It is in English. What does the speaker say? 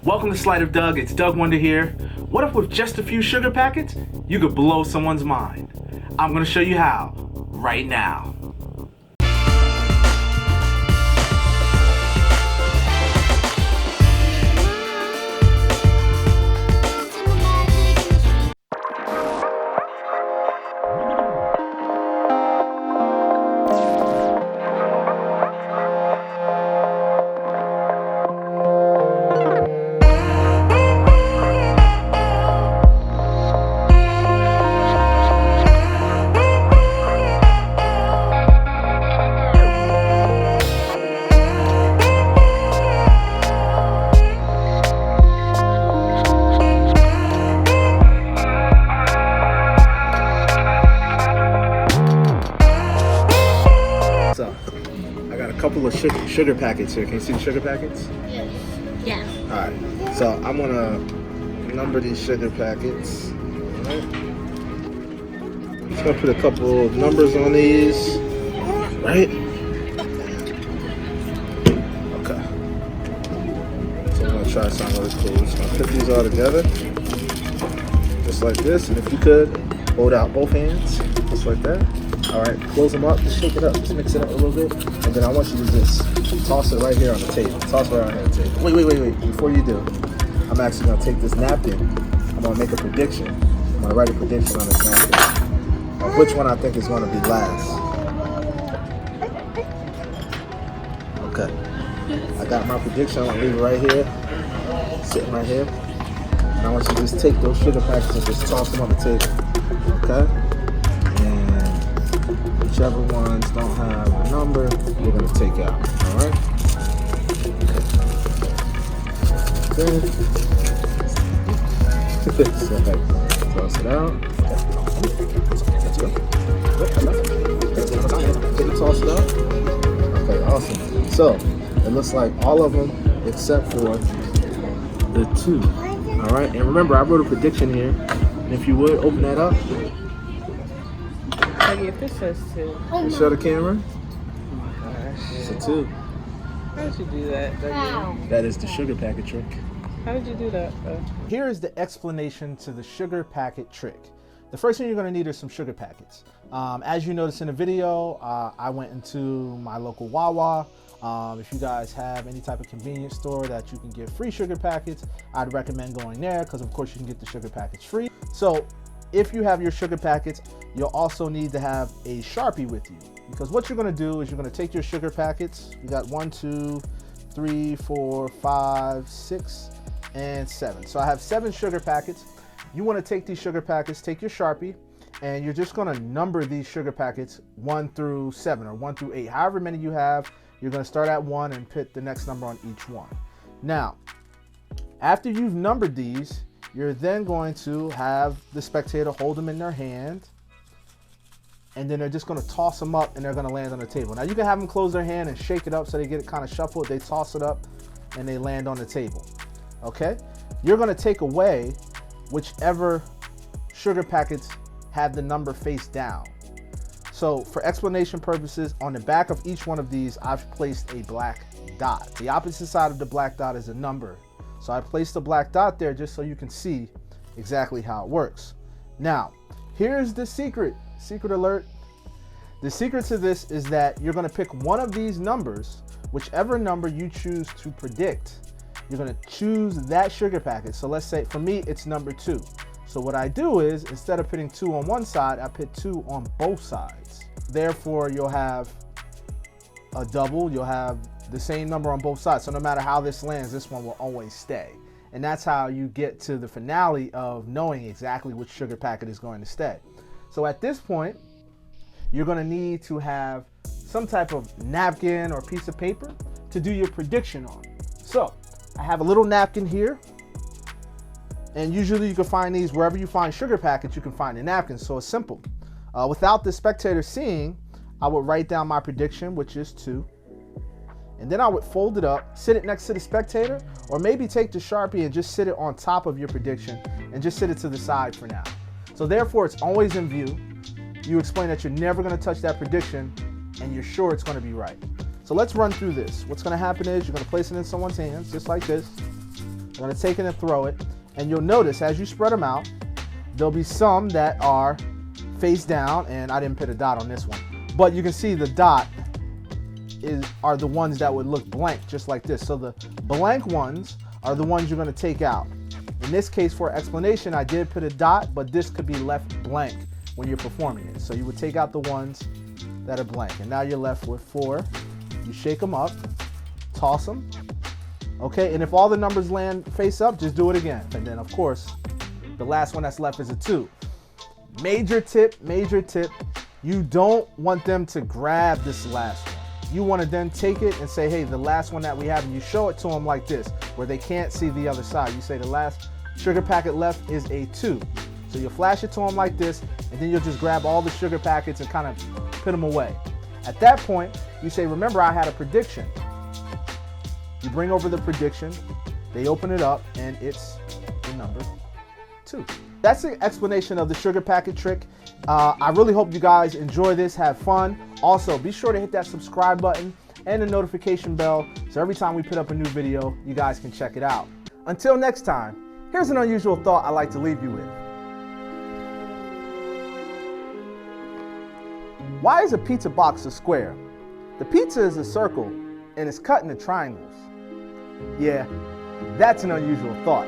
Welcome to SleightOfDoug, it's Doug Wonder here. What if with just a few sugar packets, you could blow someone's mind? I'm gonna show you how, right now. So, I got a couple of sugar packets here. Can you see the sugar packets? Yes. Yeah. Alright, so I'm gonna number these sugar packets. Alright. Just gonna put a couple of numbers on these. Right? Okay. So I'm gonna try something really cool. Just gonna put these all together. Just like this. And if you could, hold out both hands. Just like that. Alright, close them up, just shake it up, just mix it up a little bit, and then I want you to just toss it right here on the table. Toss it right on the table. Wait, before you do, I'm actually going to take this napkin, I'm going to make a prediction. I'm going to write a prediction on this napkin of which one I think is going to be last. Okay, I got my prediction, I'm going to leave it right here, sitting right here, and I want you to just take those sugar packets and just toss them on the table, okay? Whichever ones don't have a number, we're going to take out. Alright? Good. So, toss it out. Let's go. Toss it out. Okay, awesome. So, it looks like all of them except for the two. Alright? And remember, I wrote a prediction here. And if you would, open that up. If this says two. Show the camera. It's a two. How did you do that? That is the sugar packet trick. How did you do that? Here is the explanation to the sugar packet trick. The first thing you're going to need are some sugar packets. As you noticed in the video, I went into my local Wawa. If you guys have any type of convenience store that you can get free sugar packets, I'd recommend going there because of course you can get the sugar packets free. So if you have your sugar packets, you'll also need to have a Sharpie with you, because what you're going to do is you're going to take your sugar packets. You got 1, 2, 3, 4, 5, 6, and 7. So I have 7 sugar packets. You want to take these sugar packets, take your Sharpie, and you're just going to number these sugar packets 1 through 7 or 1 through 8. However many you have, you're going to start at 1 and put the next number on each one. Now, after you've numbered these, you're then going to have the spectator hold them in their hand, and then they're just going to toss them up and they're going to land on the table. Now you can have them close their hand and shake it up so they get it kind of shuffled. They toss it up and they land on the table. Okay? You're going to take away whichever sugar packets have the number face down. So for explanation purposes, on the back of each one of these, I've placed a black dot. The opposite side of the black dot is a number. So I placed a black dot there just so you can see exactly how it works. Now, here's the secret alert. The secret to this is that you're going to pick one of these numbers, whichever number you choose to predict. You're going to choose that sugar packet. So let's say for me, it's number 2. So what I do is instead of putting 2 on one side, I put 2 on both sides. Therefore, you'll have a double, you'll have the same number on both sides. So no matter how this lands, this one will always stay. And that's how you get to the finale of knowing exactly which sugar packet is going to stay. So at this point, you're going to need to have some type of napkin or piece of paper to do your prediction on. So I have a little napkin here. And usually you can find these wherever you find sugar packets, you can find a napkin. So it's simple. Without the spectator seeing, I would write down my prediction, which is 2. And then I would fold it up, sit it next to the spectator, or maybe take the Sharpie and just sit it on top of your prediction and just sit it to the side for now. So therefore, it's always in view. You explain that you're never going to touch that prediction and you're sure it's going to be right. So let's run through this. What's going to happen is you're going to place it in someone's hands, just like this. I'm gonna take it and throw it, and you'll notice as you spread them out, there'll be some that are face down, and I didn't put a dot on this one, but you can see the dot are the ones that would look blank, just like this. So the blank ones are the ones you're gonna take out. In this case, for explanation, I did put a dot, but this could be left blank when you're performing it. So you would take out the ones that are blank, and now you're left with 4. You shake them up, toss them, okay? And if all the numbers land face up, just do it again. And then of course, the last one that's left is a 2. Major tip, you don't want them to grab this last one. You want to then take it and say, hey, the last one that we have, and you show it to them like this, where they can't see the other side. You say the last sugar packet left is a 2. So you'll flash it to them like this, and then you'll just grab all the sugar packets and kind of put them away. At that point, you say, remember, I had a prediction. You bring over the prediction, they open it up, and it's the number 2. That's the explanation of the sugar packet trick. I really hope you guys enjoy this, have fun. Also, be sure to hit that subscribe button and the notification bell so every time we put up a new video, you guys can check it out. Until next time, here's an unusual thought I like to leave you with. Why is a pizza box a square? The pizza is a circle and it's cut into triangles. Yeah, that's an unusual thought.